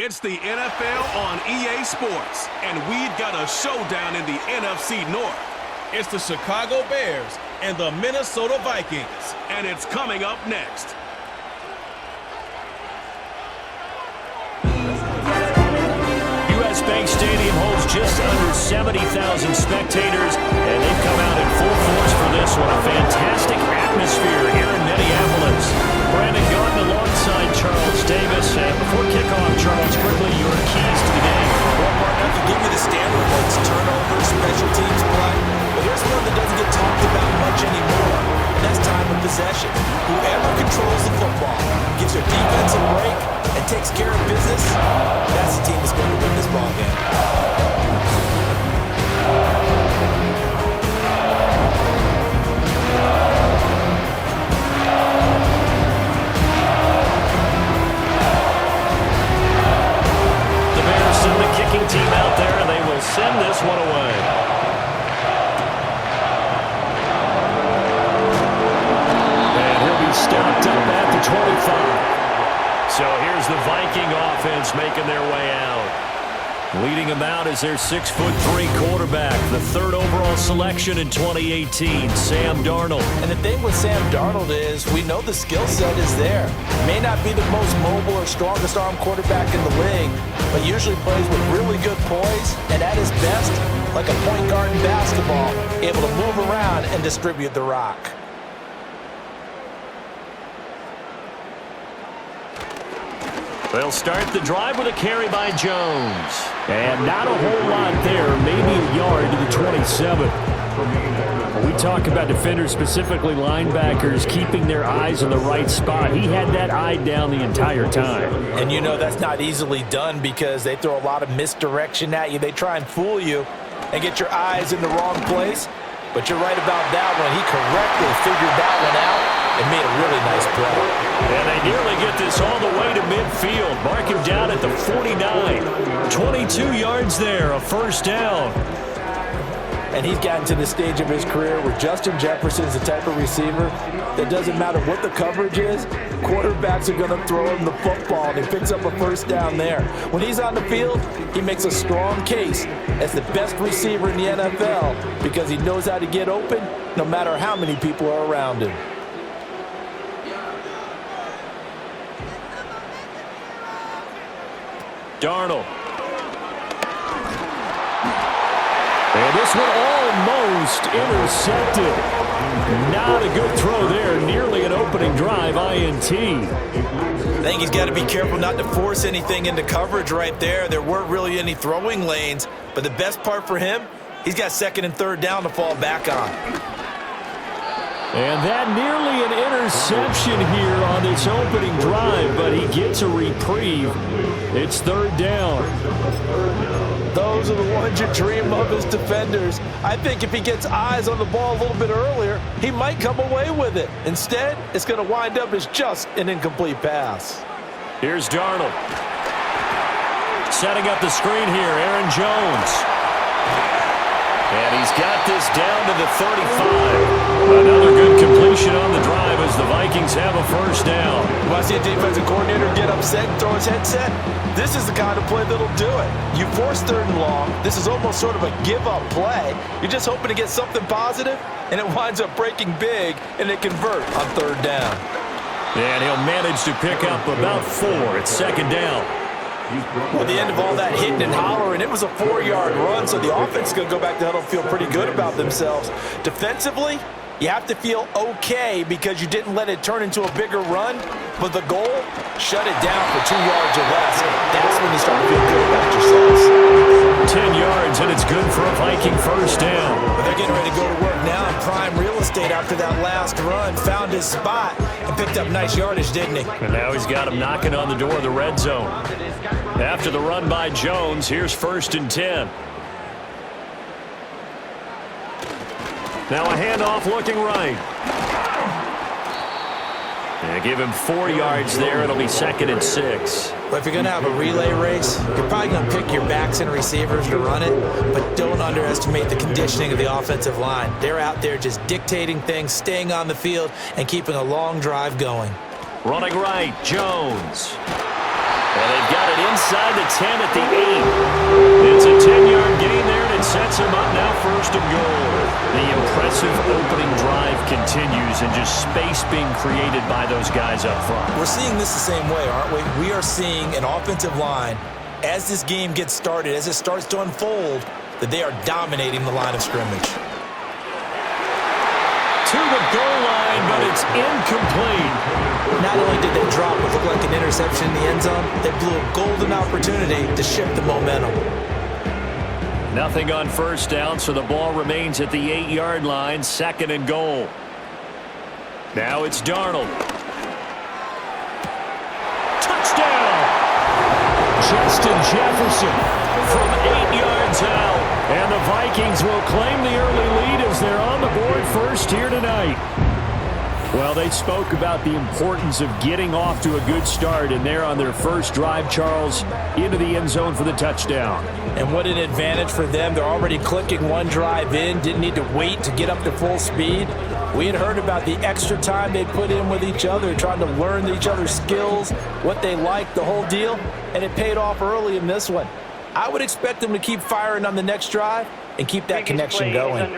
It's the NFL on EA Sports, and we've got a showdown in the NFC North. It's the Chicago Bears and the Minnesota Vikings, and it's coming up next. US Bank Stadium holds just under 70,000 spectators, and they've come out in full force for this one. A fantastic atmosphere here in Minneapolis. Brandon Garden alongside Charles Davis. And before kickoff, Charles, quickly, your keys to the game. Well, Mark, I can give you the standard ones, turnovers, special teams play. But here's one that doesn't get talked about much anymore, and that's time of possession. Whoever controls the football, gives their defense a break, and takes care of business, that's the team that's going to win this ball game. The Bears send the kicking team out there, and they will send this one away. And he'll be stopped up at the 25. So here's the Viking offense making their way out. Leading them out is their 6'3" quarterback, the third overall selection in 2018, Sam Darnold. And the thing with Sam Darnold is we know the skill set is there. May not be the most mobile or strongest arm quarterback in the league, but usually plays with really good poise, and at his best, like a point guard in basketball, able to move around and distribute the rock. They'll start the drive with a carry by Jones. And not a whole lot there, maybe a yard to the 27. When we talk about defenders, specifically linebackers, keeping their eyes in the right spot. He had that eye down the entire time. And you know that's not easily done because they throw a lot of misdirection at you. They try and fool you and get your eyes in the wrong place. But you're right about that one. He correctly figured that one out and made a really nice play. And they nearly get this all the way to midfield. Mark him down at the 49. 22 yards there, a first down. And he's gotten to the stage of his career where Justin Jefferson is the type of receiver that doesn't matter what the coverage is, quarterbacks are going to throw him the football, and he picks up a first down there. When he's on the field, he makes a strong case as the best receiver in the NFL because he knows how to get open no matter how many people are around him. Darnold. And this one almost intercepted. Not a good throw there. Nearly an opening drive, INT. I think he's got to be careful not to force anything into coverage right there. There weren't really any throwing lanes. But the best part for him, he's got second and third down to fall back on. And that nearly an interception here on this opening drive, but he gets a reprieve. It's third down. Those are the ones you dream of as defenders. I think if he gets eyes on the ball a little bit earlier, he might come away with it. Instead, it's going to wind up as just an incomplete pass. Here's Darnold. Setting up the screen here, Aaron Jones. And he's got this down to the 35. Another good completion on the drive as the Vikings have a first down. When I see a defensive coordinator get upset and throw his headset, this is the kind of play that'll do it. You force third and long. This is almost sort of a give-up play. You're just hoping to get something positive, and it winds up breaking big, and it convert on third down. And he'll manage to pick up about 4. It's second down. At the end of all that hitting and hollering, it was a 4-yard run, so the offense is going to go back to huddle and feel pretty good about themselves. Defensively, you have to feel okay because you didn't let it turn into a bigger run, but the goal, shut it down for 2 yards or less. That's when you start to feel good about yourselves. 10 yards, and it's good for a Viking first down. But they're getting ready to go to work now in prime real estate after that last run. Found his spot and picked up nice yardage, didn't he? And now he's got him knocking on the door of the red zone. After the run by Jones, here's first and 10. Now a handoff looking right. And give him 4 yards there. It'll be second and 6. But if you're going to have a relay race, you're probably going to pick your backs and receivers to run it, but don't underestimate the conditioning of the offensive line. They're out there just dictating things, staying on the field, and keeping a long drive going. Running right, Jones. Well, they've got it inside the 10 at the 8. It's a 10-yard gain there, and it sets them up now first and goal. The impressive opening drive continues, and just space being created by those guys up front. We're seeing this the same way, aren't we? We are seeing an offensive line, as this game gets started, as it starts to unfold, that they are dominating the line of scrimmage. To the goal line, but it's incomplete. Not only did they drop what looked like an interception in the end zone, they blew a golden opportunity to shift the momentum. Nothing on first down, so the ball remains at the 8-yard line, second and goal. Now it's Darnold. Touchdown! Justin Jefferson from 8 yards out. And the Vikings will claim the early lead as they're on the board first here tonight. Well, they spoke about the importance of getting off to a good start, and they're on their first drive, Charles, into the end zone for the touchdown. And what an advantage for them. They're already clicking one drive in, didn't need to wait to get up to full speed. We had heard about the extra time they put in with each other, trying to learn each other's skills, what they like, the whole deal, and it paid off early in this one. I would expect them to keep firing on the next drive and keep that connection going.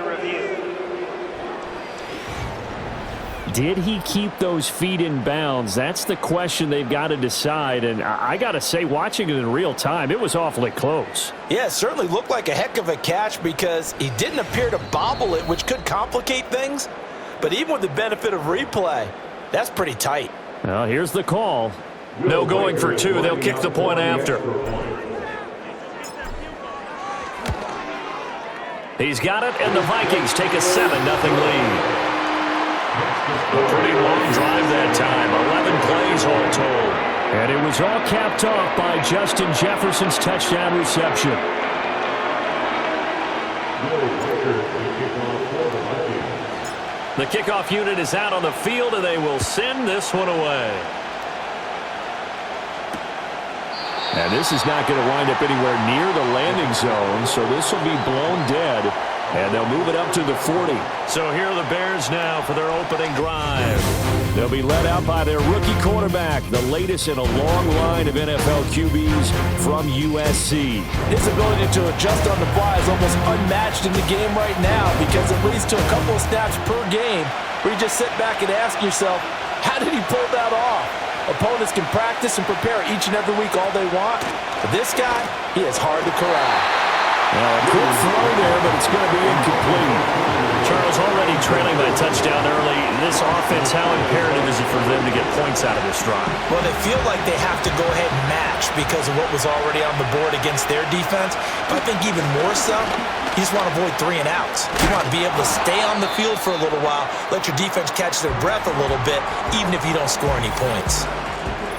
Did he keep those feet in bounds? That's the question they've got to decide. And I got to say, watching it in real time, it was awfully close. Yeah, it certainly looked like a heck of a catch because he didn't appear to bobble it, which could complicate things. But even with the benefit of replay, that's pretty tight. Well, here's the call. No going for two. They'll kick the point after. He's got it, and the Vikings take a 7-0 lead. A pretty long drive that time, 11 plays all told. And it was all capped off by Justin Jefferson's touchdown reception. The kickoff unit is out on the field, and they will send this one away. And this is not going to wind up anywhere near the landing zone, so this will be blown dead. And they'll move it up to the 40. So here are the Bears now for their opening drive. They'll be led out by their rookie quarterback, the latest in a long line of NFL QBs from USC. His ability to adjust on the fly is almost unmatched in the game right now because it leads to a couple of snaps per game where you just sit back and ask yourself, how did he pull that off? Opponents can practice and prepare each and every week all they want, but this guy, he is hard to corral. Well, a quick throw there, but it's going to be incomplete. Charles already trailing by touchdown early. This offense, how imperative is it for them to get points out of this drive? Well, they feel like they have to go ahead and match because of what was already on the board against their defense. But I think even more so, you just want to avoid 3 and outs. You want to be able to stay on the field for a little while, let your defense catch their breath a little bit, even if you don't score any points.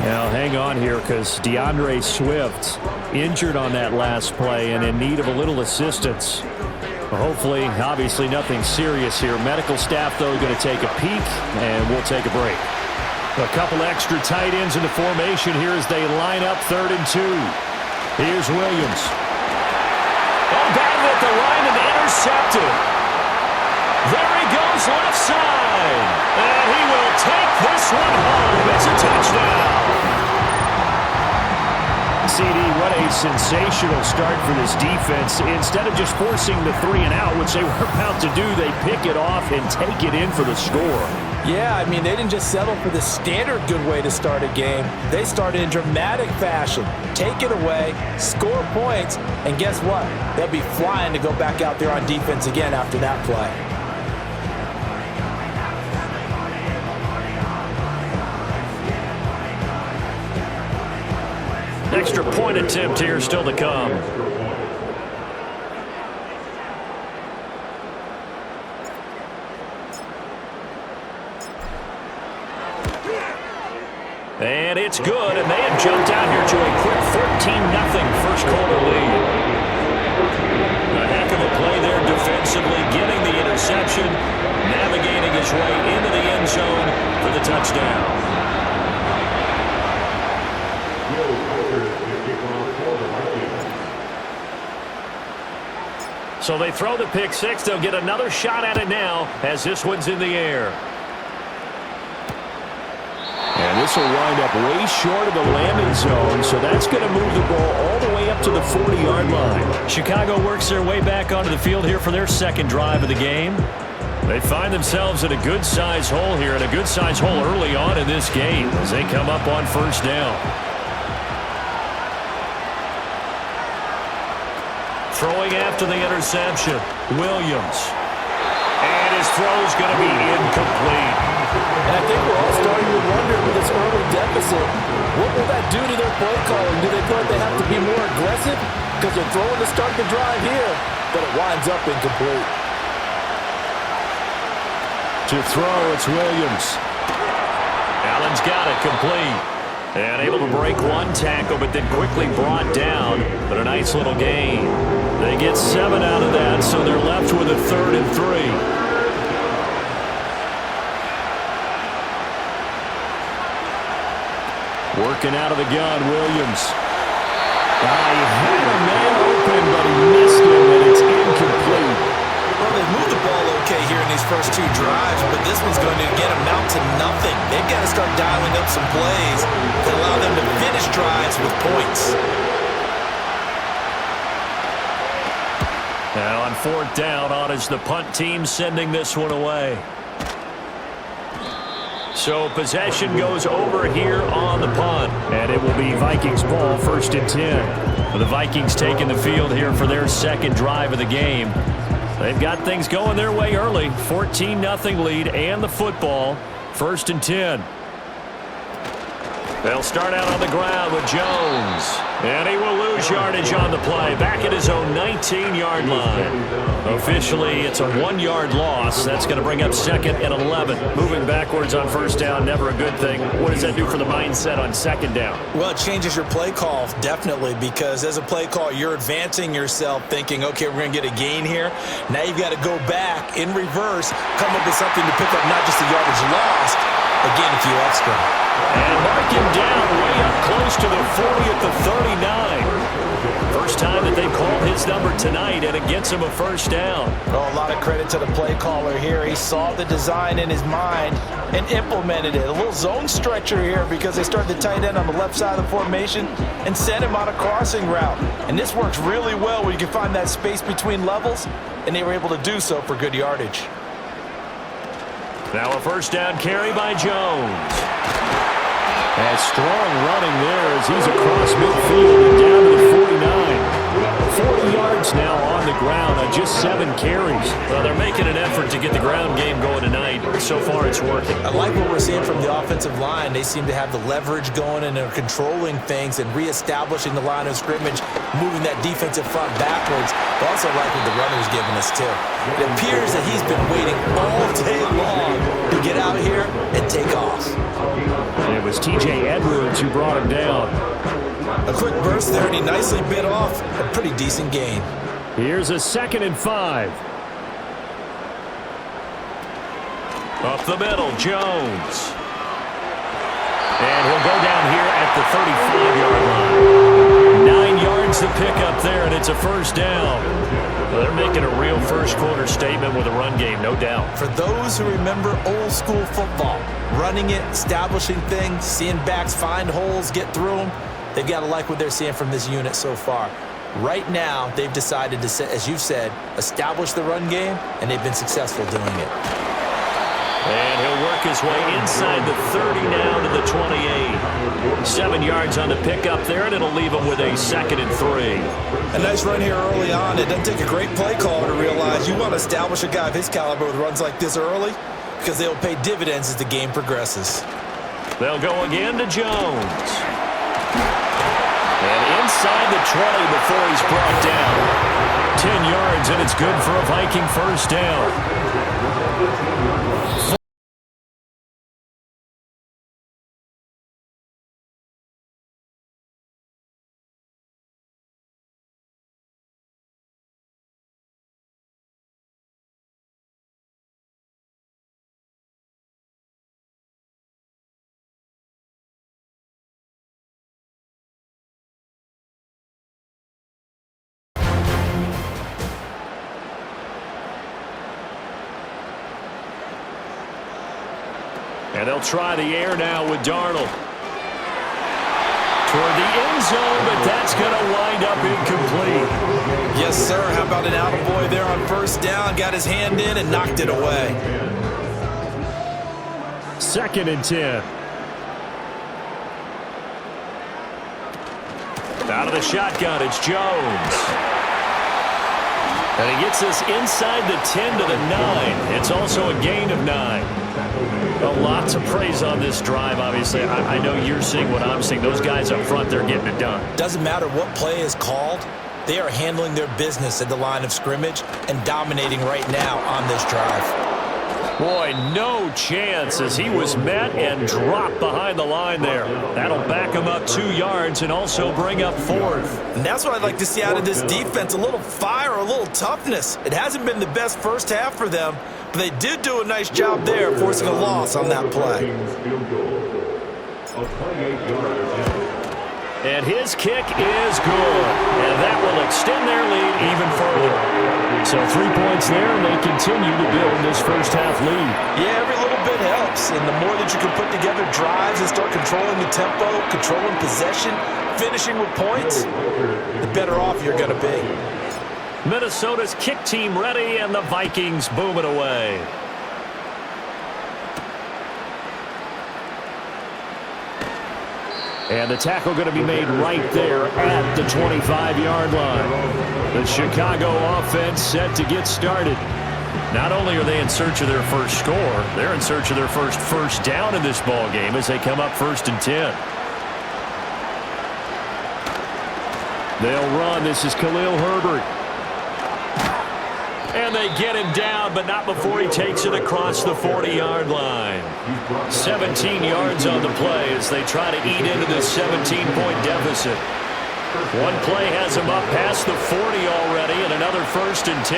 Now, hang on here because DeAndre Swift injured on that last play and in need of a little assistance. Hopefully, obviously nothing serious here. Medical staff, though, going to take a peek, and we'll take a break. A couple extra tight ends in the formation here as they line up 3rd and 2. Here's Williams. Oh, batted at the line and intercepted. There he goes left side. And he will take this one home. It's a touchdown. CD, what a sensational start for this defense. Instead of just forcing the 3 and out, which they were about to do, they pick it off and take it in for the score. Yeah, I mean, they didn't just settle for the standard good way to start a game. They started in dramatic fashion. Take it away, score points, and guess what? They'll be flying to go back out there on defense again after that play. Extra point attempt here still to come. And it's good, and they have jumped out here to a quick 14-0 first quarter lead. A heck of a play there defensively, getting the interception, navigating his way into the end zone for the touchdown. So they throw the pick six. They'll get another shot at it now as this one's in the air. And this this will wind up way short of the landing zone, so that's going to move the ball all the way up to the 40-yard line. Chicago works their way back onto the field here for their second drive of the game. They find themselves in a good-sized hole here, and a good-sized hole early on in this game as they come up on first down. Throwing after the interception, Williams. And his throw's going to be incomplete. And I think we're all starting to wonder with this early deficit, what will that do to their play calling? Do they feel like they have to be more aggressive? Because they're throwing to start the drive here, but it winds up incomplete. To throw, it's Williams. Allen's got it complete. And able to break one tackle, but then quickly brought down. But a nice little gain. They get 7 out of that, so they're left with a 3rd and 3. Working out of the gun, Williams. He had a man open, but he missed him, and it's incomplete. Well, they moved the ball okay here in these first 2 drives, but this one's going to again amount to nothing. They've got to start dialing up some plays to allow them to finish drives with points. Now on 4th down, on is the punt team sending this one away. So possession goes over here on the punt, and it will be Vikings ball, 1st and 10. The Vikings taking the field here for their second drive of the game. They've got things going their way early. 14-0 lead and the football. 1st and 10. They'll start out on the ground with Jones. And he will lose yardage on the play. Back at his own 19-yard line. Officially, it's a 1-yard loss. That's going to bring up 2nd and 11. Moving backwards on 1st down, never a good thing. What does that do for the mindset on 2nd down? Well, it changes your play call, definitely, because as a play call, you're advancing yourself thinking, okay, we're going to get a gain here. Now you've got to go back in reverse, come up with something to pick up not just the yardage lost, but gain a few extra. And mark him down way up close to the 40 at the 39. First time that they've called his number tonight, and it gets him a 1st down. Oh, a lot of credit to the play caller here. He saw the design in his mind and implemented it. A little zone stretcher here because they started the tight end on the left side of the formation and sent him on a crossing route. And this works really well where you can find that space between levels, and they were able to do so for good yardage. Now a 1st down carry by Jones. And strong running there as he's across midfield and down to the 49. 40 yards now on the ground on just 7 carries. Well, they're making an effort to get the ground game going tonight. So far, it's working. I like what we're seeing from the offensive line. They seem to have the leverage going, and they're controlling things and reestablishing the line of scrimmage, moving that defensive front backwards. But also like what the runner's giving us, too. It appears that he's been waiting all day long to get out here and take off. It was T.J. Edwards who brought him down. A quick burst there, and he nicely bit off a pretty decent gain. Here's a 2nd and 5. Up the middle, Jones. And he'll go down here at the 35-yard line. 9 yards to pick up there, and it's a 1st down. Well, they're making a real first-quarter statement with a run game, no doubt. For those who remember old-school football, running it, establishing things, seeing backs find holes, get through them, they've got to like what they're seeing from this unit so far. Right now, they've decided to, as you've said, establish the run game, and they've been successful doing it. And he'll work his way inside the 30 now to the 28. 7 yards on the pickup there, and it'll leave him with a 2nd and 3. A nice run here early on. It doesn't take a great play caller to realize you want to establish a guy of his caliber with runs like this early because they'll pay dividends as the game progresses. They'll go again to Jones. And inside the 20 before he's brought down. 10 yards, and it's good for a Viking 1st down. And they'll try the air now with Darnold. toward the end zone, but that's going to wind up incomplete. Yes, sir. How about an attaboy there on first down? Got his hand in and knocked it away. 2nd and 10. Out of the shotgun, it's Jones. And he gets this inside the 10 to the 9. It's also a gain of 9. Well, lots of praise on this drive, obviously. I know you're seeing what I'm seeing. Those guys up front, they're getting it done. Doesn't matter what play is called. They are handling their business at the line of scrimmage and dominating right now on this drive. Boy, no chance as he was met and dropped behind the line there. That'll back him up 2 yards and also bring up 4th. And that's what I'd like to see out of this defense, a little fire, a little toughness. It hasn't been the best first half for them, but they did do a nice job there, forcing a loss on that play. And his kick is good. And that will extend their lead even further. So 3 points there, and they continue to build this first half lead. Yeah, every little bit helps. And the more that you can put together drives and start controlling the tempo, controlling possession, finishing with points, the better off you're going to be. Minnesota's kick team ready, and the Vikings boom it away. And the tackle going to be made right there at the 25-yard line. The Chicago offense set to get started. Not only are they in search of their first score, they're in search of their first down in this ball game as they come up 1st and 10. They'll run. This is Khalil Herbert. And they get him down, but not before he takes it across the 40-yard line. 17 yards on the play as they try to eat into this 17-point deficit. One play has him up past the 40 already, and another 1st and 10.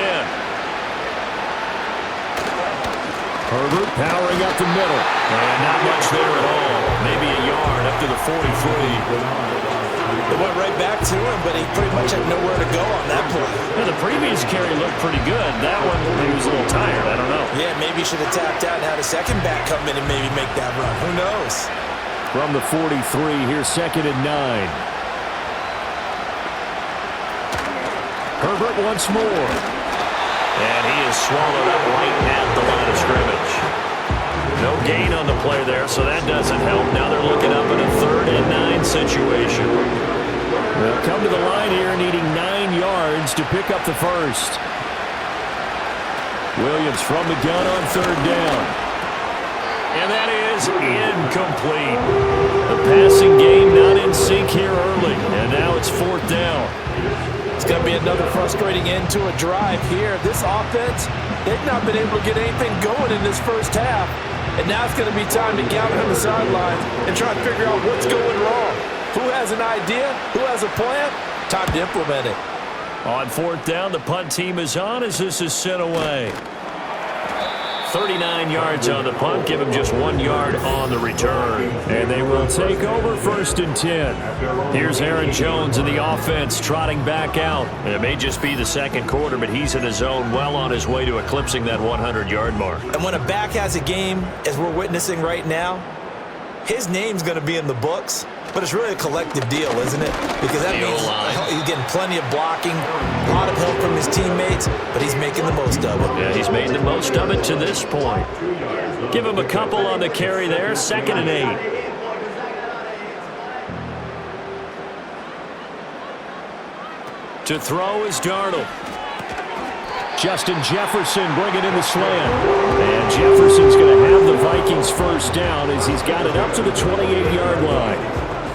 Herbert powering up the middle. And not much there at all. Maybe a yard up to the 43. It went right back to him, but he pretty much had nowhere to go on that play. Yeah, the previous carry looked pretty good. That one, he was a little tired. I don't know. Yeah, maybe he should have tapped out and had a second back come in and maybe make that run. Who knows? From the 43, here's 2nd and 9. Herbert once more. And he is swallowed up right at the line of scrimmage. No gain on the play there, so that doesn't help. Now they're looking up in a 3rd and 9 situation. They'll come to the line here needing 9 yards to pick up the first. Williams from the gun on 3rd down. And that is incomplete. The passing game not in sync here early, and now it's 4th down. It's going to be another frustrating end to a drive here. This offense, they've not been able to get anything going in this first half. And now it's going to be time to gather on the sidelines and try to figure out what's going wrong. Who has an idea? Who has a plan? Time to implement it. On 4th down, the punt team is on as this is sent away. 39 yards on the punt, give him just 1 yard on the return. And they will take over 1st and 10. Here's Aaron Jones in the offense trotting back out. It may just be the 2nd quarter, but he's in his zone well on his way to eclipsing that 100-yard mark. And when a back has a game, as we're witnessing right now, his name's going to be in the books, but it's really a collective deal, isn't it? Because that means he's getting plenty of blocking, a lot of help from his teammates, but he's making the most of it. Yeah, he's made the most of it to this point. Give him a couple on the carry there, 2nd and 8. To throw is Darnold. Justin Jefferson bringing in the slant. And Jefferson's going to have the Vikings first down as he's got it up to the 28-yard line.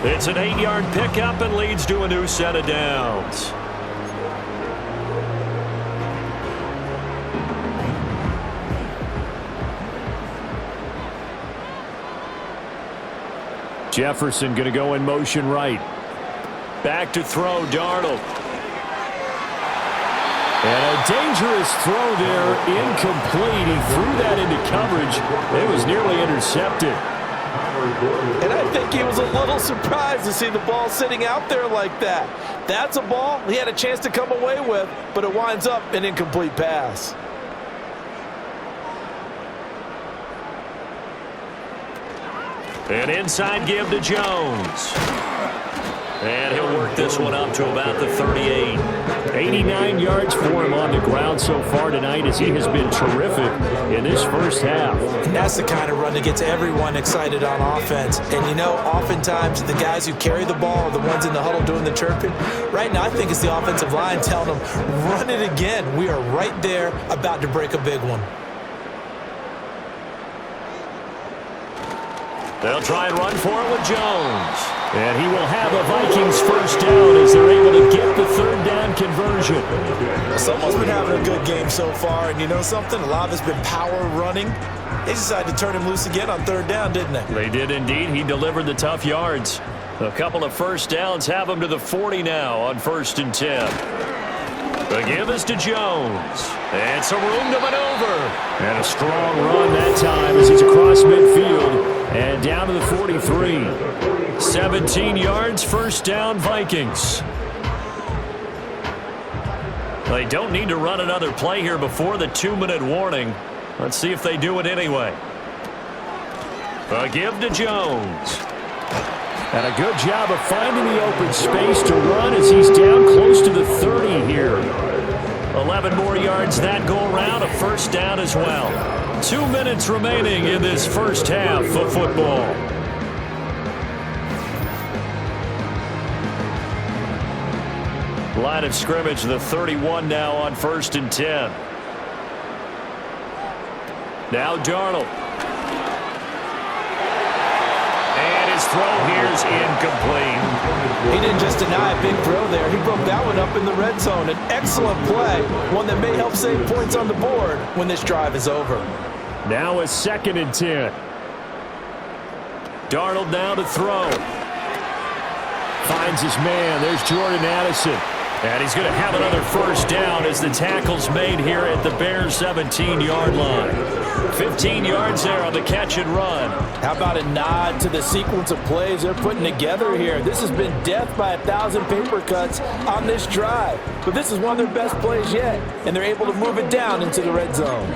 It's an 8-yard pickup and leads to a new set of downs. Jefferson going to go in motion right. Back to throw, Darnold. And a dangerous throw there, incomplete. He threw that into coverage. It was nearly intercepted. And I think he was a little surprised to see the ball sitting out there like that. That's a ball he had a chance to come away with, but it winds up an incomplete pass. An inside give to Jones. And he'll work this one up to about the 38. 89 yards for him on the ground so far tonight as he has been terrific in this first half. And that's the kind of run that gets everyone excited on offense. And, you know, oftentimes the guys who carry the ball are the ones in the huddle doing the chirping. Right now I think it's the offensive line telling them, run it again. We are right there about to break a big one. They'll try and run for it with Jones. And he will have a Vikings first down as they're able to get the third down conversion. Someone's been having a good game so far, and you know something? A lot of it's been power running. They decided to turn him loose again on third down, didn't they? They did indeed. He delivered the tough yards. A couple of first downs have him to the 40 now on 1st and 10. The give is to Jones. And some room to maneuver. And a strong run that time as he's across midfield and down to the 43. 17 yards, first down, Vikings. They don't need to run another play here before the 2-minute warning. Let's see if they do it anyway. A give to Jones. And a good job of finding the open space to run as he's down close to the 30 here. 11 more yards that go around, a first down as well. 2 minutes remaining in this first half of football. Line of scrimmage, the 31 now on 1st and 10. Now Darnold. And his throw here is incomplete. He didn't just deny a big throw there. He broke that one up in the red zone. An excellent play, one that may help save points on the board when this drive is over. Now a 2nd and 10. Darnold now to throw. Finds his man. There's Jordan Addison. And he's going to have another first down as the tackle's made here at the Bears' 17-yard line. 15 yards there on the catch and run. How about a nod to the sequence of plays they're putting together here? This has been death by 1,000 paper cuts on this drive. But this is one of their best plays yet, and they're able to move it down into the red zone.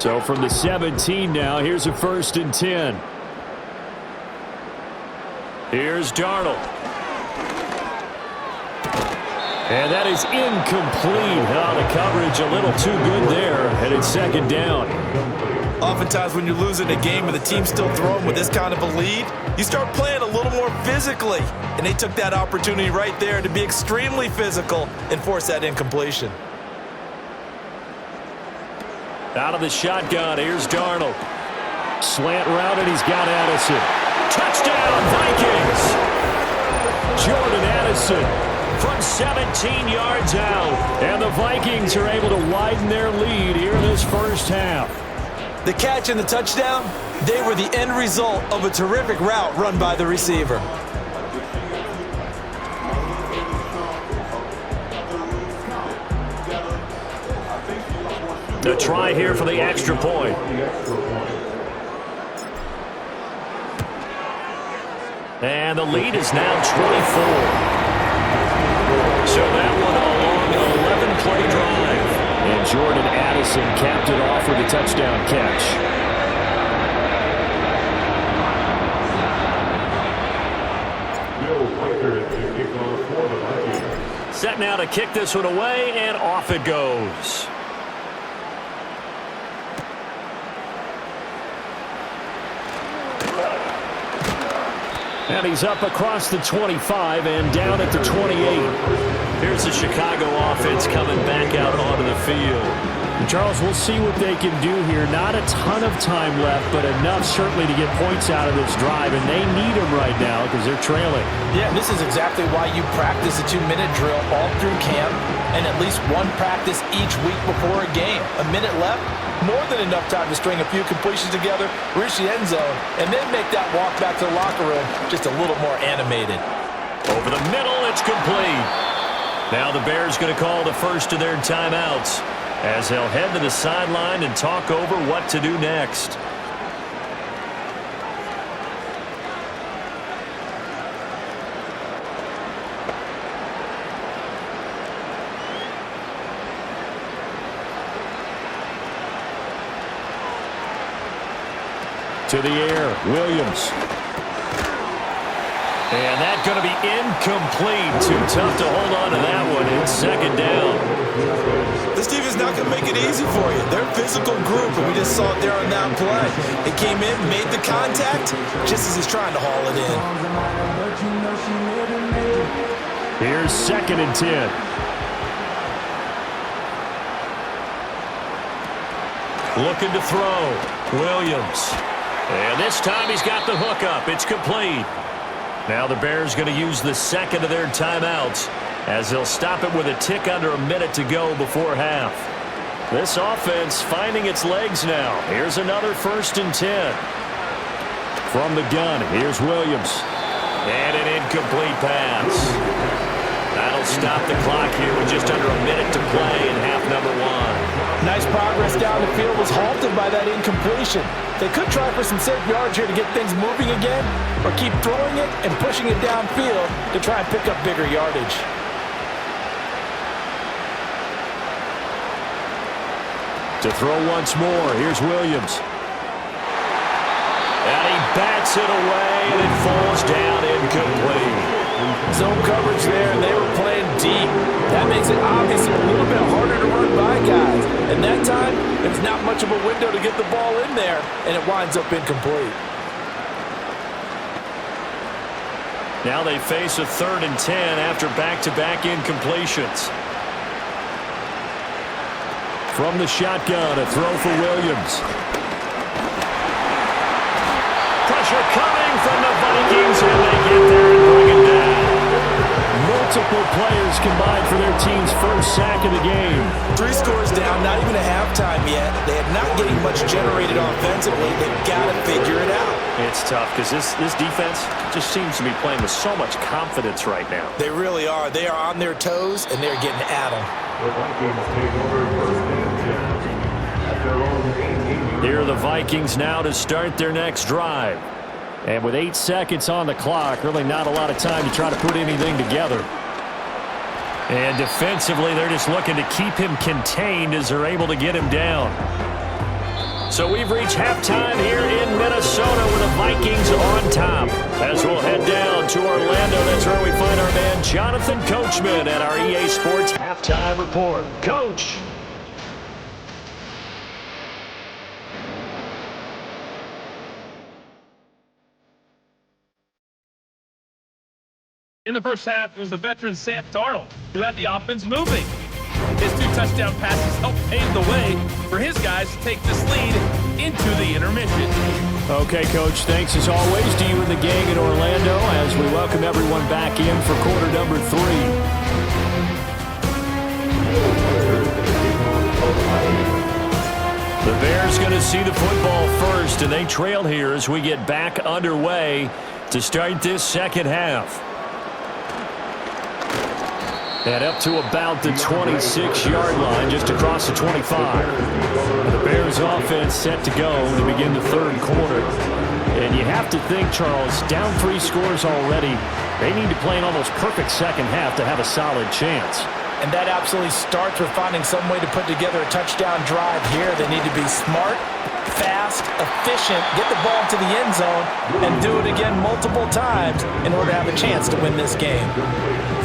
So from the 17 now, here's a 1st and 10. Here's Darnold. And that is incomplete. Oh, the coverage a little too good there, and it's 2nd down. Oftentimes when you're losing a game and the team's still throwing with this kind of a lead, you start playing a little more physically. And they took that opportunity right there to be extremely physical and force that incompletion. Out of the shotgun, here's Darnold. Slant route, and he's got Addison. Touchdown, Vikings! Jordan Addison from 17 yards out. And the Vikings are able to widen their lead here in this first half. The catch and the touchdown, they were the end result of a terrific route run by the receiver. The try here for the extra point. And the lead is now 24. So that one a long 11-play drive. And Jordan Addison capped it off with a touchdown catch. Set now to kick this one away, and off it goes. And he's up across the 25 and down at the 28. Here's the Chicago offense coming back out onto the field. Charles, we'll see what they can do here. Not a ton of time left, but enough certainly to get points out of this drive, and they need them right now because they're trailing. Yeah, this is exactly why you practice a 2-minute drill all through camp and at least one practice each week before a game. A minute left, more than enough time to string a few completions together, reach the end zone, and then make that walk back to the locker room just a little more animated. Over the middle, it's complete. Now the Bears going to call the first of their timeouts as they'll head to the sideline and talk over what to do next. To the air, Williams. And that's going to be incomplete. Too tough to hold on to that one. It's second down. This defense is not going to make it easy for you. They're a physical group, and we just saw it there on that play. It came in, made the contact, just as he's trying to haul it in. Here's 2nd and 10. Looking to throw. Williams. And this time he's got the hook up. It's complete. Now the Bears going to use the second of their timeouts as they'll stop it with a tick under a minute to go before half. This offense finding its legs now. Here's another 1st and 10. From the gun, here's Williams. And an incomplete pass. That'll stop the clock here with just under a minute to play in half number 1. Nice progress down the field was halted by that incompletion. They could try for some safe yards here to get things moving again, or keep throwing it and pushing it downfield to try and pick up bigger yardage. To throw once more, here's Williams. And he bats it away, and it falls down incomplete. Zone coverage there, and they were playing deep. That makes it obviously a little bit harder to run by guys. And that time, there's not much of a window to get the ball in there, and it winds up incomplete. Now they face a 3rd and 10 after back-to-back incompletions. From the shotgun, a throw for Williams. Pressure coming from the Vikings, and they get there and bring it down. Multiple players combined for their team's first sack of the game. 3 scores down, not even a halftime yet. They are not getting much generated offensively. They've got to figure it out. It's tough because this defense just seems to be playing with so much confidence right now. They really are. They are on their toes, and they're getting at them. The Vikings take over 1st and 10 at their own 18. Here are the Vikings now to start their next drive. And with 8 seconds on the clock, really not a lot of time to try to put anything together. And defensively, they're just looking to keep him contained as they're able to get him down. So we've reached halftime here in Minnesota with the Vikings on top. As we'll head down to Orlando, that's where we find our man Jonathan Coachman at our EA Sports Halftime Report. Coach! In the first half, it was the veteran Sam Darnold who had the offense moving. His 2 touchdown passes helped pave the way for his guys to take this lead into the intermission. Okay, Coach, thanks as always to you and the gang in Orlando as we welcome everyone back in for quarter number 3. The Bears going to see the football first, and they trail here as we get back underway to start this second half. And up to about the 26-yard line, just across the 25. The Bears offense set to go to begin the 3rd quarter. And you have to think, Charles, down 3 scores already. They need to play an almost perfect second half to have a solid chance. And that absolutely starts with finding some way to put together a touchdown drive here. They need to be smart, fast, efficient, get the ball to the end zone, and do it again multiple times in order to have a chance to win this game.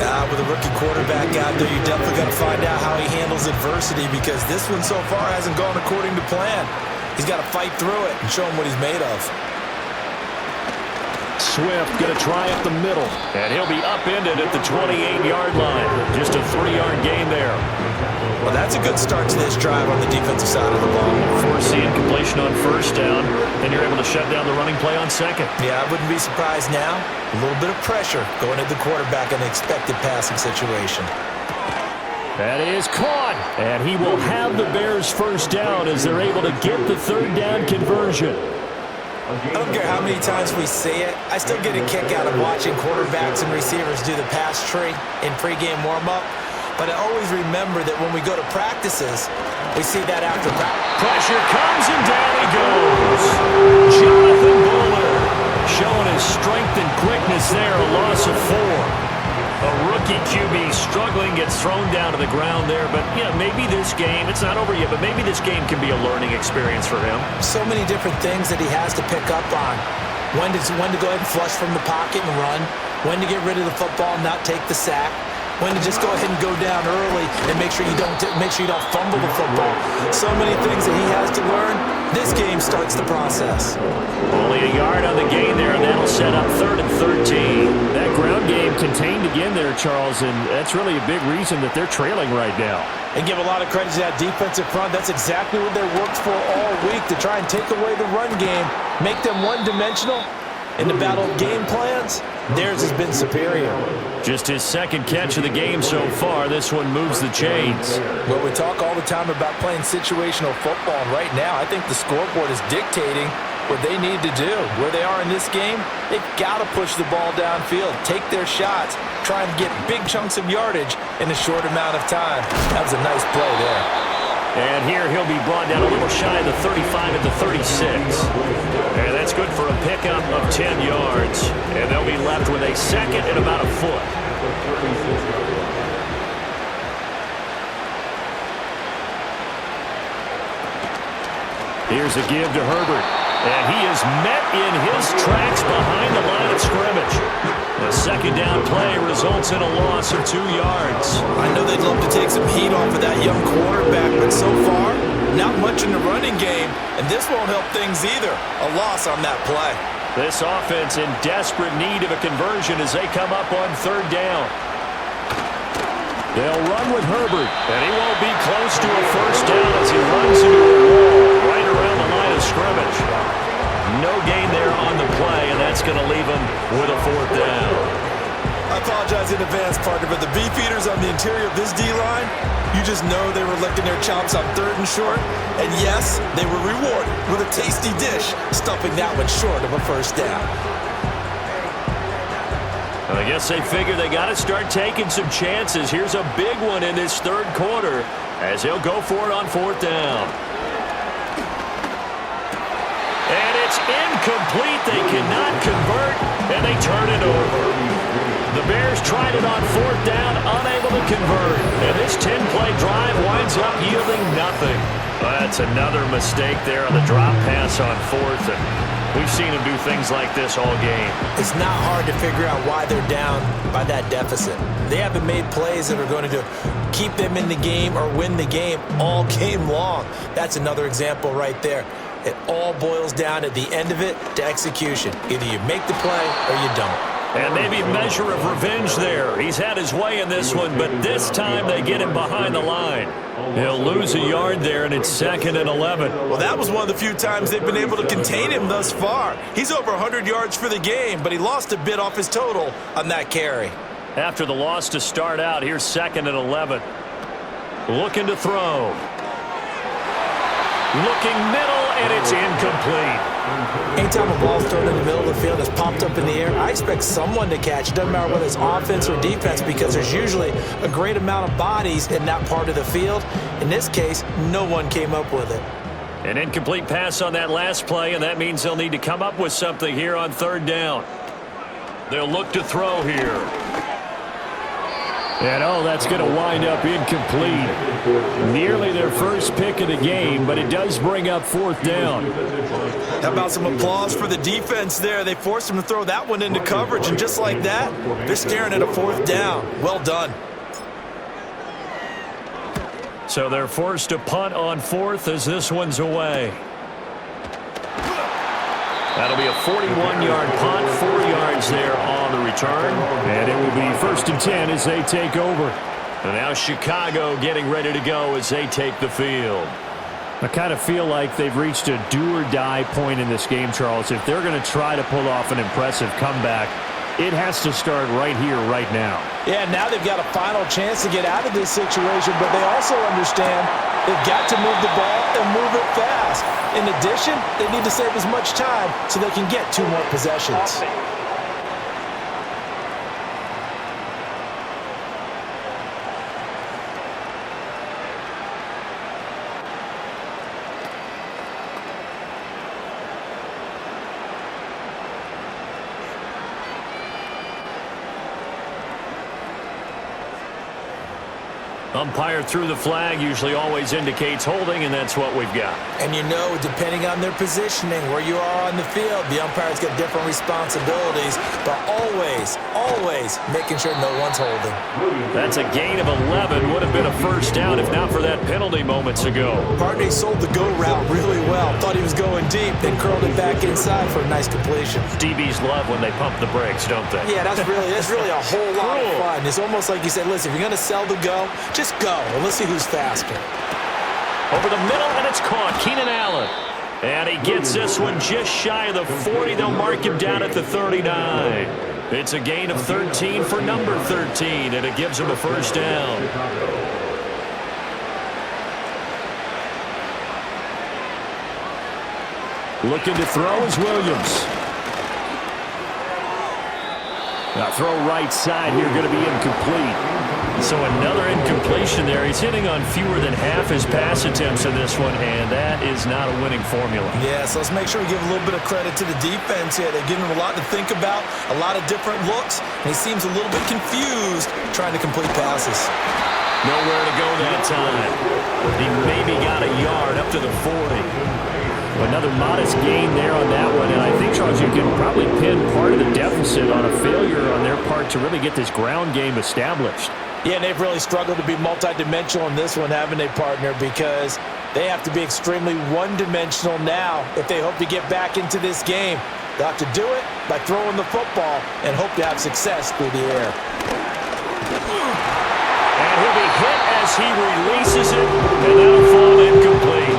With a rookie quarterback out there, you're definitely going to find out how he handles adversity because this one so far hasn't gone according to plan. He's got to fight through it and show him what he's made of. Swift going to try up the middle, and he'll be upended at the 28-yard line. Just a 3-yard gain there. Well, that's a good start to this drive on the defensive side of the ball. Force the incompletion on 1st down, and you're able to shut down the running play on 2nd. Yeah, I wouldn't be surprised now. A little bit of pressure going at the quarterback in the expected passing situation. That is caught, and he will have the Bears 1st down as they're able to get the 3rd down conversion. I don't care how many times we see it. I still get a kick out of watching quarterbacks and receivers do the pass tree in pregame warm-up. But I always remember that when we go to practices, we see that after practice. Pressure comes, and down he goes. Jonathan Bullard showing his strength and quickness there, a loss of 4. A rookie QB struggling, gets thrown down to the ground there. But, yeah, maybe this game, it's not over yet, but maybe this game can be a learning experience for him. So many different things that he has to pick up on. When to go ahead and flush from the pocket and run. When to get rid of the football and not take the sack. When to just go ahead and go down early and make sure you don't fumble the football. So many things that he has to learn. This game starts the process. Only a yard on the gain there, and that'll set up 3rd and 13. That ground game contained again there, Charles, and that's really a big reason that they're trailing right now. And give a lot of credit to that defensive front. That's exactly what they worked for all week, to try and take away the run game, make them one-dimensional. In the battle of game plans, theirs has been superior. Just his second catch of the game so far. This one moves the chains. Well, we talk all the time about playing situational football, and right now I think the scoreboard is dictating what they need to do. Where they are in this game, they've got to push the ball downfield, take their shots, try and get big chunks of yardage in a short amount of time. That was a nice play there. And here he'll be brought down a little shy of the 35 at the 36. And that's good for a pickup of 10 yards. And they'll be left with a second and about a foot. Here's a give to Herbert. And he is met in his tracks behind the line of scrimmage. The second down play results in a loss of 2 yards. I know they'd love to take some heat off of that young quarterback, but so far, not much in the running game, and this won't help things either. A loss on that play. This offense in desperate need of a conversion as they come up on 3rd down. They'll run with Herbert, and he won't be close to a first down as he runs into a wall right around the line of scrimmage. No gain there on the play, and that's going to leave him with a 4th down. I apologize in advance, partner, but the beef eaters on the interior of this D-line, you just know they were licking their chops on 3rd and short. And yes, they were rewarded with a tasty dish, stuffing that one short of a first down. I guess they figure they got to start taking some chances. Here's a big one in this 3rd quarter as he'll go for it on 4th down. And it's incomplete. They cannot convert, and they turn it over. The Bears tried it on 4th down, unable to convert. And this 10-play drive winds up yielding nothing. That's another mistake there on the drop pass on 4th. And we've seen him do things like this all game. It's not hard to figure out why they're down by that deficit. They haven't made plays that are going to keep them in the game or win the game all game long. That's another example right there. It all boils down at the end of it to execution. Either you make the play or you don't. And maybe a measure of revenge there. He's had his way in this one, but this time they get him behind the line. He'll lose a yard there, and it's 2nd and 11. Well, that was one of the few times they've been able to contain him thus far. He's over 100 yards for the game, but he lost a bit off his total on that carry. After the loss to start out, here's 2nd and 11. Looking to throw. Looking middle, and it's incomplete. Anytime a ball's thrown in the middle of the field, it's popped up in the air, I expect someone to catch. It doesn't matter whether it's offense or defense, because there's usually a great amount of bodies in that part of the field. In this case, no one came up with it. An incomplete pass on that last play, and that means they'll need to come up with something here on 3rd down. They'll look to throw here. And, that's going to wind up incomplete. Nearly their first pick of the game, but it does bring up 4th down. How about some applause for the defense there? They forced him to throw that one into coverage, and just like that, they're staring at a 4th down. Well done. So they're forced to punt on 4th as this one's away. That'll be a 41-yard punt, 4 yards there on the return. And it will be 1st and 10 as they take over. And now Chicago getting ready to go as they take the field. I kind of feel like they've reached a do-or-die point in this game, Charles. If they're going to try to pull off an impressive comeback, it has to start right here, right now. Yeah, now they've got a final chance to get out of this situation, but they also understand they've got to move the ball and move it fast. In addition, they need to save as much time so they can get 2 more possessions. Umpire threw the flag, usually always indicates holding, and that's what we've got. And you know, depending on their positioning, where you are on the field, the umpires get different responsibilities, but always making sure no one's holding. That's a gain of 11. Would have been a first down if not for that penalty moments ago. Partney sold the go route really well. Thought he was going deep, then curled it back inside for a nice completion. DBs love when they pump the brakes, don't they? Yeah, that's really a whole lot of fun. It's almost like you said, listen, if you're going to sell the go, just go, and let's see who's faster. Over the middle, and it's caught. Keenan Allen. And he gets this one just shy of the 40. They'll mark him down at the 39. It's a gain of 13 for number 13, and it gives him a first down. Looking to throw is Williams. Now throw right side here, going to be incomplete. So another incompletion there. He's hitting on fewer than half his pass attempts in this one, and that is not a winning formula. Yeah, so let's make sure we give a little bit of credit to the defense here. They're giving him a lot to think about, a lot of different looks, and he seems a little bit confused trying to complete passes. Nowhere to go that time. He maybe got a yard up to the 40. Another modest gain there on that one, and I think, Charles, you can probably pin part of the deficit on a failure on their part to really get this ground game established. Yeah, and they've really struggled to be multidimensional in this one, haven't they, partner? Because they have to be extremely one-dimensional now if they hope to get back into this game. They'll have to do it by throwing the football and hope to have success through the air. And he'll be hit as he releases it, and that'll fall incomplete.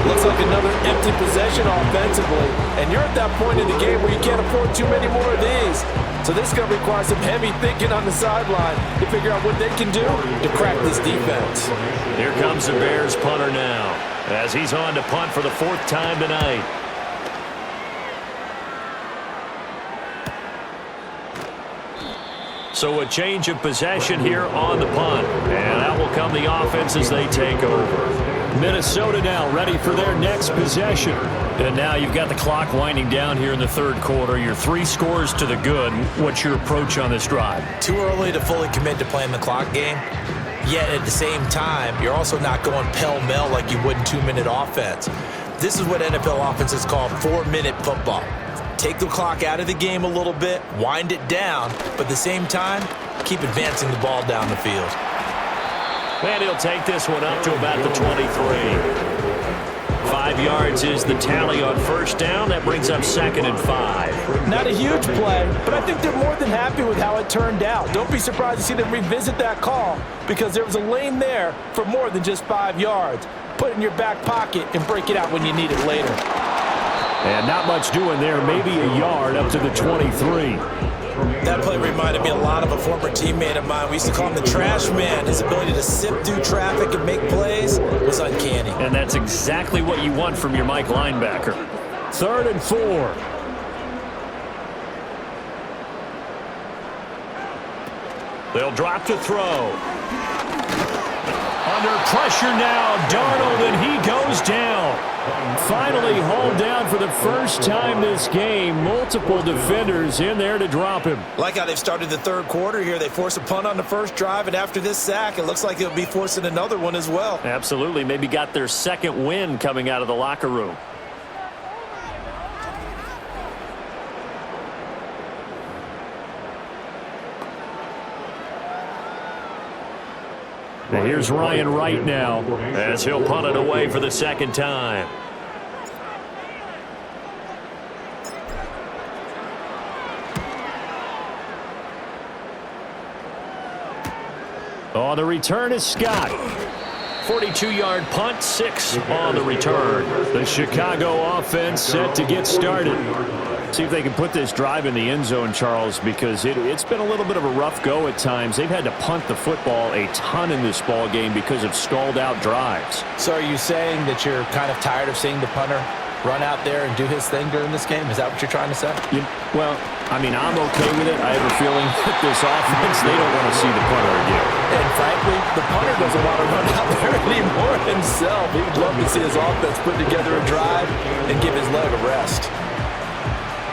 Looks like another empty possession offensively, and you're at that point in the game where you can't afford too many more of these. So this is going to require some heavy thinking on the sideline to figure out what they can do to crack this defense. Here comes the Bears punter now, as he's on to punt for the 4th time tonight. So a change of possession here on the punt, and that will come the offense as they take over. Minnesota now ready for their next possession. And now you've got the clock winding down here in the 3rd quarter. You're 3 scores to the good. What's your approach on this drive? Too early to fully commit to playing the clock game. Yet at the same time, you're also not going pell-mell like you would in 2-minute offense. This is what NFL offenses call 4-minute football. Take the clock out of the game a little bit, wind it down, but at the same time, keep advancing the ball down the field. And he'll take this one up to about the 23. 5 yards is the tally on first down. That brings up 2nd and 5. Not a huge play, but I think they're more than happy with how it turned out. Don't be surprised to see them revisit that call because there was a lane there for more than just 5 yards. Put it in your back pocket and break it out when you need it later. And not much doing there, maybe a yard up to the 23. That play reminded me a lot of a former teammate of mine. We used to call him the trash man. His ability to sift through traffic and make plays was uncanny. And that's exactly what you want from your Mike linebacker. 3rd and 4. They'll drop to throw. Under pressure now, Darnold, and he goes down. Finally hauled down for the first time this game. Multiple defenders in there to drop him. Like how they've started the 3rd quarter here. They force a punt on the first drive, and after this sack, it looks like they'll be forcing another one as well. Absolutely. Maybe got their 2nd win coming out of the locker room. And here's Ryan Wright now, as he'll punt it away for the 2nd time. On the return is Scott. 42-yard punt, 6 on the return. The Chicago offense set to get started. See if they can put this drive in the end zone, Charles, because it's been a little bit of a rough go at times. They've had to punt the football a ton in this ball game because of stalled-out drives. So are you saying that you're kind of tired of seeing the punter run out there and do his thing during this game? Is that what you're trying to say? Well, I mean, I'm okay with it. I have a feeling that this offense, they don't want to see the punter again. And frankly, the punter doesn't want to run out there anymore himself. He'd love to see his offense put together a drive and give his leg a rest.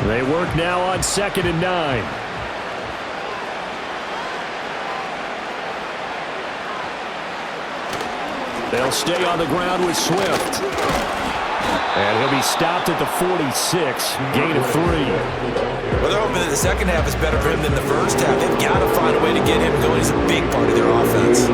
They work now on 2nd and 9. They'll stay on the ground with Swift. And he'll be stopped at the 46, gain of 3. Well, they're hoping that the second half is better for him than the first half. They've got to find a way to get him going. He's a big part of their offense.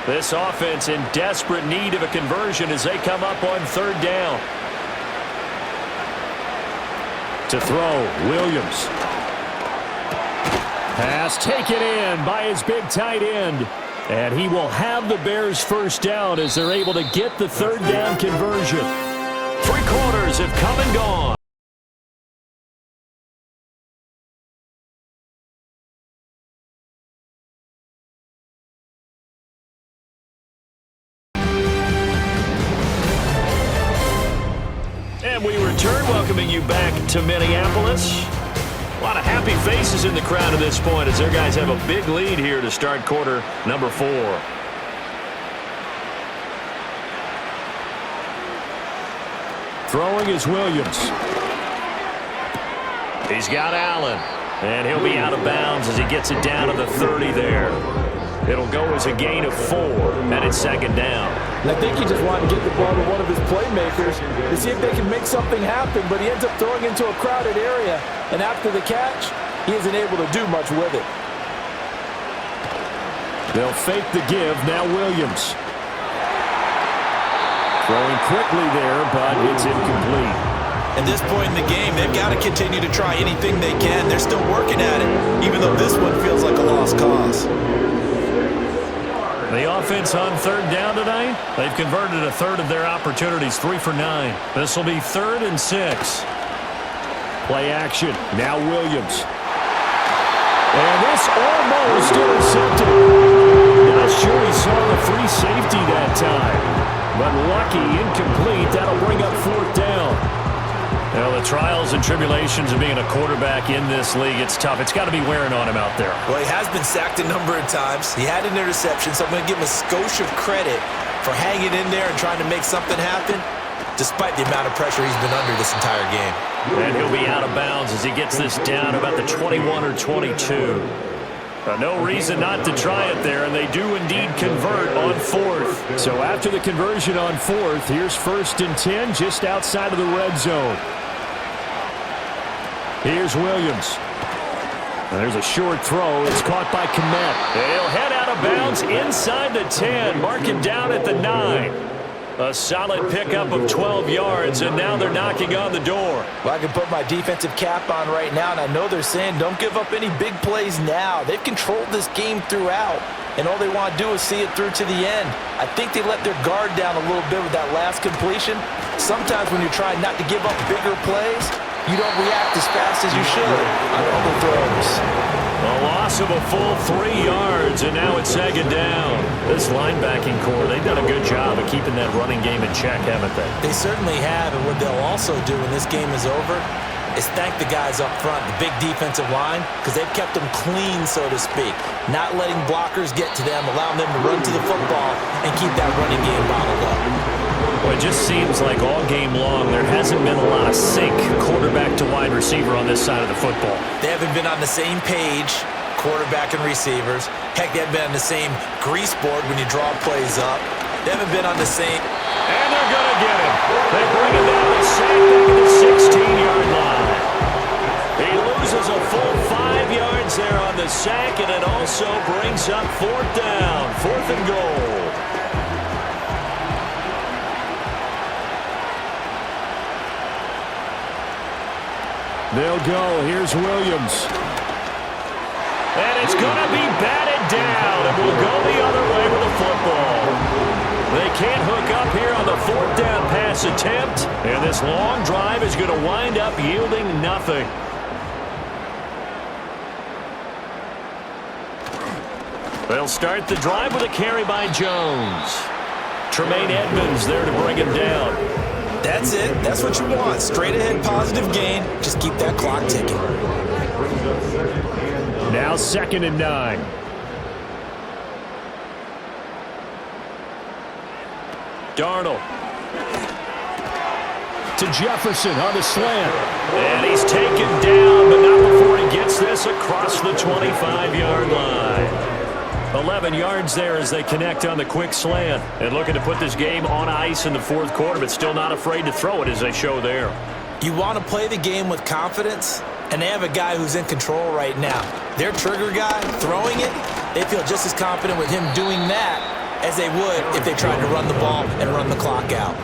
This offense in desperate need of a conversion as they come up on third down. To throw, Williams. Pass taken in by his big tight end. And he will have the Bears first down as they're able to get the third down conversion. 3 quarters have come and gone. And we return, welcoming you back to Minneapolis. A lot of happy faces in the crowd at this point as their guys have a big lead here to start quarter number 4. Throwing is Williams. He's got Allen. And he'll be out of bounds as he gets it down to the 30 there. It'll go as a gain of 4, and it's second down. And I think he just wanted to get the ball to one of his playmakers to see if they can make something happen, but he ends up throwing into a crowded area. And after the catch, he isn't able to do much with it. They'll fake the give. Now Williams. Throwing quickly there, but it's incomplete. At this point in the game, they've got to continue to try anything they can. They're still working at it, even though this one feels like a lost cause. The offense on third down tonight, they've converted a third of their opportunities, 3 for 9. This will be 3rd and 6. Play action. Now Williams. And this almost intercepted. Not sure he saw the free safety that time. But lucky, incomplete. That'll bring up 4th down. Well, the trials and tribulations of being a quarterback in this league, it's tough. It's got to be wearing on him out there. Well, he has been sacked a number of times. He had an interception, so I'm going to give him a skosh of credit for hanging in there and trying to make something happen, despite the amount of pressure he's been under this entire game. And he'll be out of bounds as he gets this down about the 21 or 22. No reason not to try it there, and they do indeed convert on 4th. So after the conversion on 4th, here's 1st and 10 just outside of the red zone. Here's Williams. And there's a short throw. It's caught by Kmet. They'll head out of bounds inside the 10. Mark it down at the 9. A solid pickup of 12 yards, and now they're knocking on the door. Well, I can put my defensive cap on right now, and I know they're saying don't give up any big plays now. They've controlled this game throughout, and all they want to do is see it through to the end. I think they let their guard down a little bit with that last completion. Sometimes when you're trying not to give up bigger plays, you don't react as fast as you should on other throws. A loss of a full 3 yards, and now it's second down. This linebacking core, they've done a good job of keeping that running game in check, haven't they? They certainly have, and what they'll also do when this game is over is thank the guys up front, the big defensive line, because they've kept them clean, so to speak. Not letting blockers get to them, allowing them to run to the football and keep that running game bottled up. Well, it just seems like all game long there hasn't been a lot of sync quarterback to wide receiver on this side of the football. They haven't been on the same page, quarterback and receivers. Heck, they haven't been on the same grease board when you draw plays up. They haven't been on the same... And they're going to get him. They bring him down to sack back at the 16-yard line. He loses a full 5 yards there on the sack, and it also brings up 4th down, 4th and goal. They'll go. Here's Williams. And it's going to be batted down, and we'll go the other way with the football. They can't hook up here on the 4th down pass attempt, and this long drive is going to wind up yielding nothing. They'll start the drive with a carry by Jones. Tremaine Edmonds there to bring him down. That's it. That's what you want. Straight ahead, positive gain. Just keep that clock ticking. Now 2nd and 9. Darnold. to Jefferson on the slant. And he's taken down, but not before he gets this across the 25-yard line. 11 yards there as they connect on the quick slant. And looking to put this game on ice in the fourth quarter, but still not afraid to throw it as they show there. You want to play the game with confidence, and they have a guy who's in control right now. Their trigger guy throwing it, they feel just as confident with him doing that as they would if they tried to run the ball and run the clock out.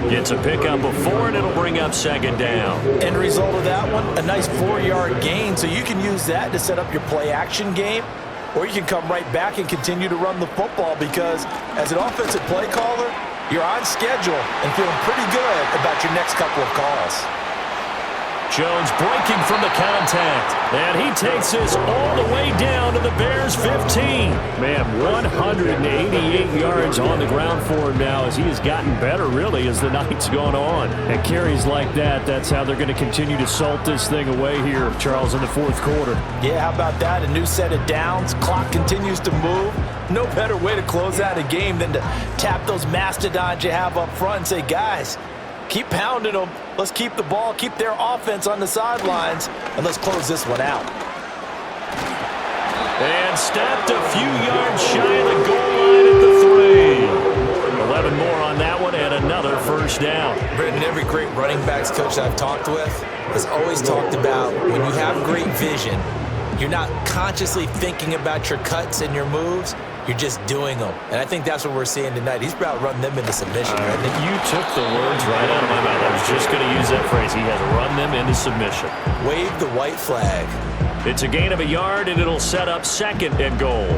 Gets a pickup of 4, and it'll bring up second down. End result of that one, a nice 4-yard gain, so you can use that to set up your play-action game, or you can come right back and continue to run the football because as an offensive play caller, you're on schedule and feeling pretty good about your next couple of calls. Jones breaking from the contact, and he takes this all the way down to the Bears' 15. Man, 188 yards on the ground for him now as he has gotten better, really, as the night's gone on. And carries like that, that's how they're going to continue to salt this thing away here, Charles, in the fourth quarter. Yeah, how about that? A new set of downs. Clock continues to move. No better way to close out a game than to tap those mastodons you have up front and say, guys, keep pounding them. Let's keep the ball, keep their offense on the sidelines, and let's close this one out. And stepped a few yards shy of the goal line at the 3. 11 more on that one and another first down. Britton, every great running backs coach I've talked with has always talked about when you have great vision, you're not consciously thinking about your cuts and your moves. You're just doing them. And I think that's what we're seeing tonight. He's about running them into submission. You took the words right out of my mouth. I was just going to use that phrase. He has run them into submission. Wave the white flag. It's a gain of a yard, and it'll set up second and goal.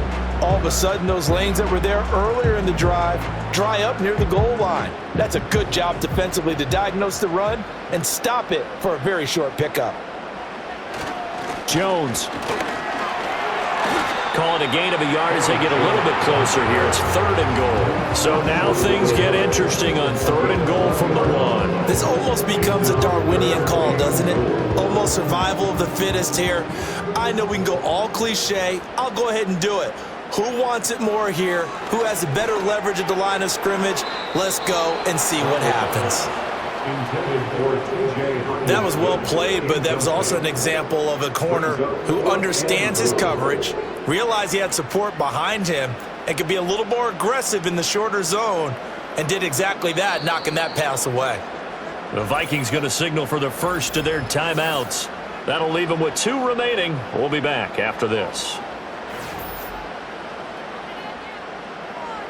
All of a sudden, those lanes that were there earlier in the drive dry up near the goal line. That's a good job defensively to diagnose the run and stop it for a very short pickup. Jones. Calling a gain of a yard as they get a little bit closer here. It's third and goal. So now things get interesting on third and goal from the 1. This almost becomes a Darwinian call, doesn't it? Almost survival of the fittest here. I know we can go all cliche. I'll go ahead and do it. Who wants it more here? Who has the better leverage at the line of scrimmage? Let's go and see what happens. That was well played, but that was also an example of a corner who understands his coverage, realized he had support behind him, and could be a little more aggressive in the shorter zone, and did exactly that, knocking that pass away. The Vikings going to signal for the first of their timeouts. That'll leave them with 2 remaining. We'll be back after this.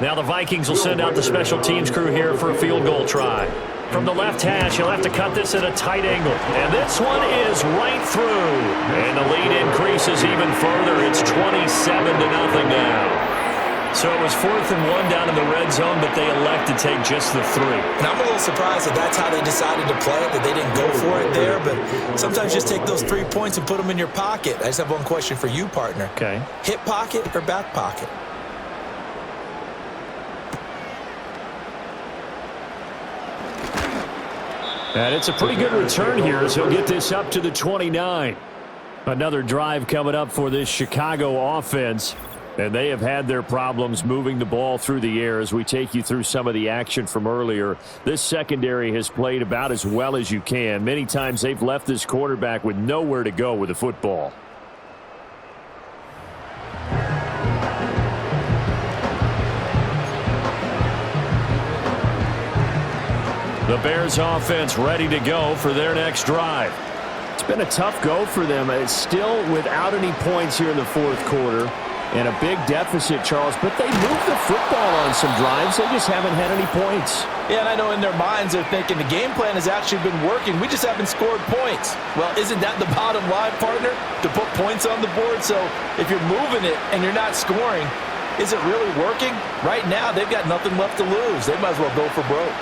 Now the Vikings will send out the special teams crew here for a field goal try. From the left hash, he'll have to cut this at a tight angle. And this one is right through. And the lead increases even further. It's 27-0 now. So it was 4th and 1 down in the red zone, but they elect to take just the 3. And I'm a little surprised that that's how they decided to play it, that they didn't go for it there. But sometimes just take those 3 points and put them in your pocket. I just have one question for you, partner. Okay. Hip pocket or back pocket? And it's a pretty good return here as he'll get this up to the 29. Another drive coming up for this Chicago offense. And they have had their problems moving the ball through the air as we take you through some of the action from earlier. This secondary has played about as well as you can. Many times they've left this quarterback with nowhere to go with the football. The Bears offense ready to go for their next drive. It's been a tough go for them. It's still without any points here in the fourth quarter and a big deficit, Charles, but they moved the football on some drives. They just haven't had any points. Yeah, and I know in their minds they're thinking the game plan has actually been working. We just haven't scored points. Well, isn't that the bottom line, partner? To put points on the board? So if you're moving it and you're not scoring, is it really working? Right now, they've got nothing left to lose. They might as well go for broke.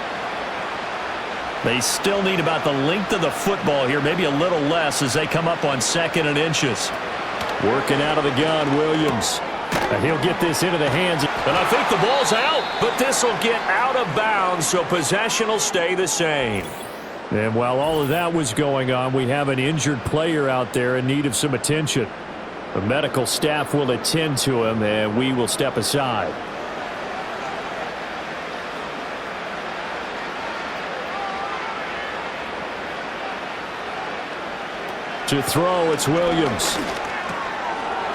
They still need about the length of the football here, maybe a little less as they come up on 2nd and inches. Working out of the gun, Williams. And he'll get this into the hands. And I think the ball's out, but this will get out of bounds, so possession will stay the same. And while all of that was going on, we have an injured player out there in need of some attention. The medical staff will attend to him, and we will step aside. To throw, it's Williams.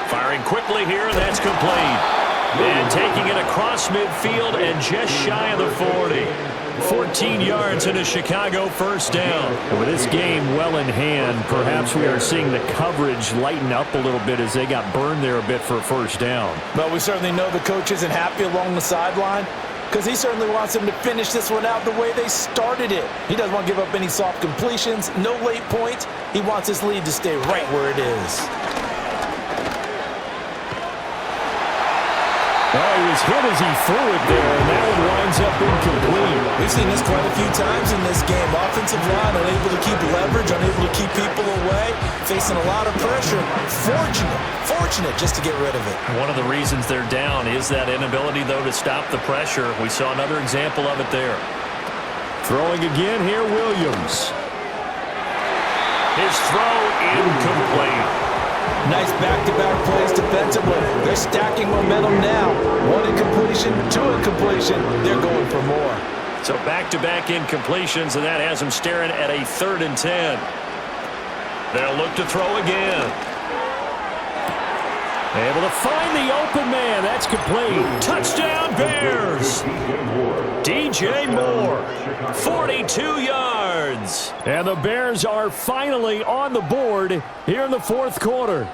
Firing quickly here, and that's complete. And taking it across midfield and just shy of the 40. 14 yards and a Chicago first down. And with this game well in hand, perhaps we are seeing the coverage lighten up a little bit as they got burned there a bit for a first down. But we certainly know the coach isn't happy along the sideline because he certainly wants them to finish this one out the way they started it. He doesn't want to give up any soft completions, no late points. He wants his lead to stay right where it is. Oh, he was hit as he threw it there, and that one winds up incomplete. We've seen this quite a few times in this game. Offensive line unable to keep leverage, unable to keep people away, facing a lot of pressure. Fortunate just to get rid of it. One of the reasons they're down is that inability, though, to stop the pressure. We saw another example of it there. Throwing again here, Williams. His throw incomplete. Nice back-to-back plays defensively. They're stacking momentum now. One incompletion, two incompletion. They're going for more. So back-to-back incompletions, and that has them staring at a 3rd and 10. They'll look to throw again. Able to find the open man. That's complete. Touchdown, Bears. DJ Moore, 42 yards. And the Bears are finally on the board here in the 4th quarter.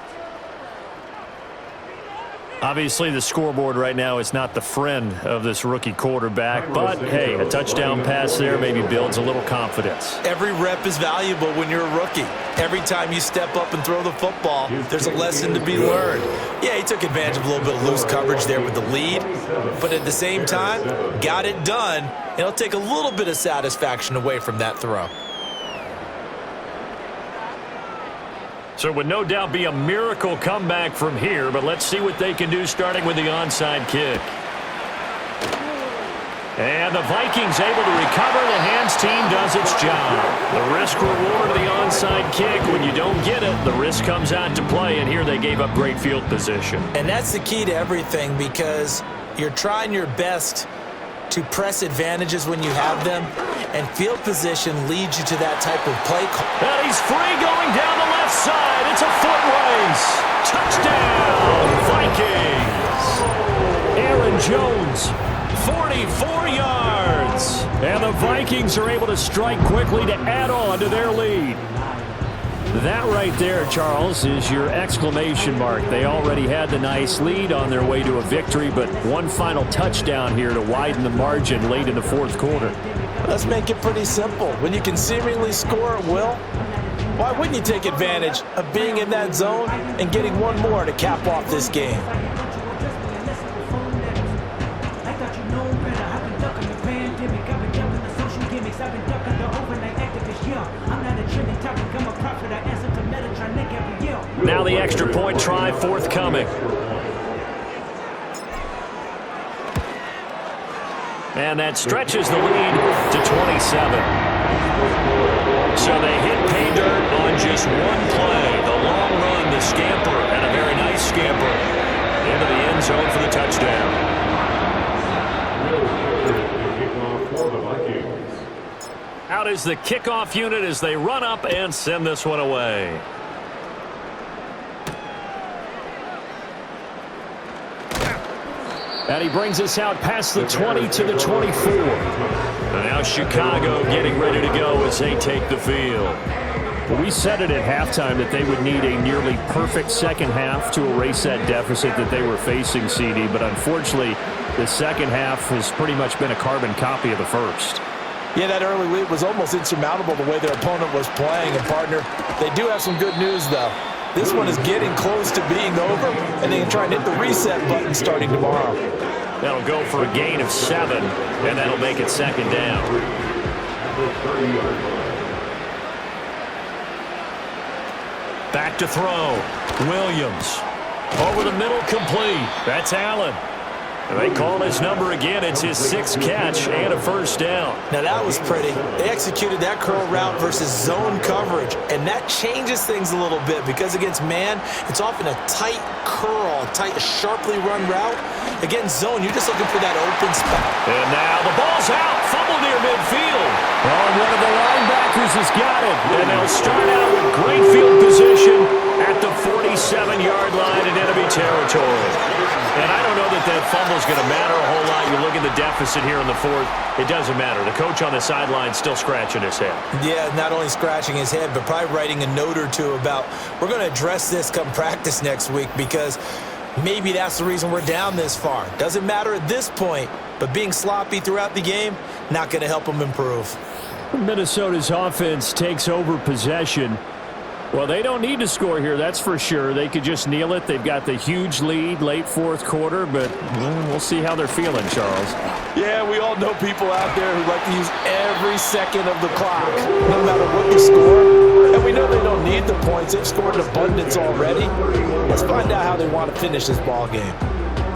Obviously, the scoreboard right now is not the friend of this rookie quarterback, but, hey, a touchdown pass there maybe builds a little confidence. Every rep is valuable when you're a rookie. Every time you step up and throw the football, there's a lesson to be learned. Yeah, he took advantage of a little bit of loose coverage there with the lead, but at the same time, got it done. It'll take a little bit of satisfaction away from that throw. So it would no doubt be a miracle comeback from here, but let's see what they can do starting with the onside kick. And the Vikings able to recover. The hands team does its job. The risk reward of the onside kick. When you don't get it, the risk comes out to play, and here they gave up great field position. And that's the key to everything because you're trying your best to press advantages when you have them, and field position leads you to that type of play call. And he's free going down the left side. It's a foot race. Touchdown, Vikings. Aaron Jones, 44 yards. and the Vikings are able to strike quickly to add on to their lead. That right there, Charles, is your exclamation mark. They already had the nice lead on their way to a victory, but one final touchdown here to widen the margin late in the 4th quarter. Let's make it pretty simple. When you can seemingly score at will, why wouldn't you take advantage of being in that zone and getting one more to cap off this game? Now the extra point try forthcoming. And that stretches the lead to 27. So they hit pay dirt on just one play. The long run, the scamper, and a very nice scamper into the end zone for the touchdown. Out is the kickoff unit as they run up and send this one away. And he brings us out past the 20 to the 24. And now Chicago getting ready to go as they take the field. Well, we said it at halftime that they would need a nearly perfect second half to erase that deficit that they were facing, CD. But unfortunately, the second half has pretty much been a carbon copy of the first. Yeah, that early lead was almost insurmountable the way their opponent was playing. And, partner, they do have some good news, though. This one is getting close to being over, and they can try and hit the reset button starting tomorrow. That'll go for a gain of 7, and that'll make it second down. Back to throw. Williams. Over the middle, complete. That's Allen. They call his number again. It's his 6th catch and a first down. Now that was pretty. They executed that curl route versus zone coverage, and that changes things a little bit because against man, it's often a tight curl, tight, sharply run route. Against zone, you're just looking for that open spot. And now the ball's out. Fumble near midfield. Oh, and one of the linebackers Bears has got it, and they'll start out with great field position at the 47-yard line in enemy territory. And I don't know that fumble's going to matter a whole lot. You look at the deficit here in the fourth, it doesn't matter. The coach on the sideline still scratching his head. Yeah, not only scratching his head, but probably writing a note or two about, we're going to address this come practice next week, because maybe that's the reason we're down this far. Doesn't matter at this point, but being sloppy throughout the game, not going to help them improve. Minnesota's offense takes over possession. Well, they don't need to score here, that's for sure. They could just kneel it. They've got the huge lead late fourth quarter, but we'll see how they're feeling, Charles. Yeah, we all know people out there who like to use every second of the clock, no matter what the score. And we know they don't need the points. They've scored in abundance already. Let's find out how they want to finish this ball game.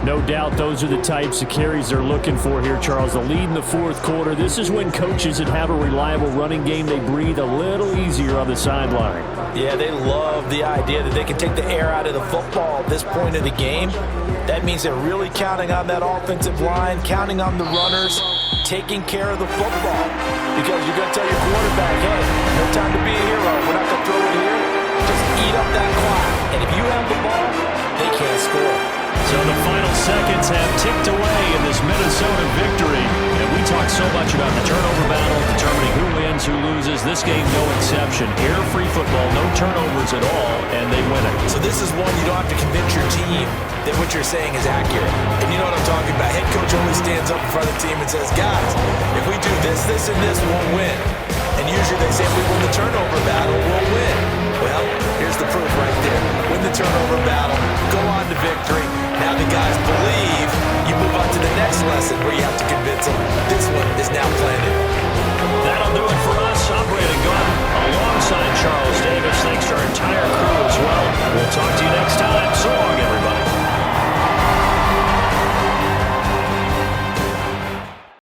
No doubt those are the types of carries they're looking for here, Charles. The lead in the fourth quarter. This is when coaches that have a reliable running game, they breathe a little easier on the sideline. Yeah, they love the idea that they can take the air out of the football at this point of the game. That means they're really counting on that offensive line, counting on the runners, taking care of the football. Because you're going to tell your quarterback, hey, no time to be a hero. We're not going to throw it here. Just eat up that clock. And if you have the ball, they can't score. So the final seconds have ticked away in this Minnesota victory. And we talk so much about the turnover battle, determining who wins, who loses. This game, no exception. Air-free football, no turnovers at all, and they win it. So this is one you don't have to convince your team that what you're saying is accurate. And you know what I'm talking about. Head coach always stands up in front of the team and says, guys, if we do this, this, and this, we'll win. And usually they say, if we win the turnover battle, we'll win. Well, here's the proof right there. Win the turnover battle, go on to victory. Now the guys believe. You move on to the next lesson where you have to convince them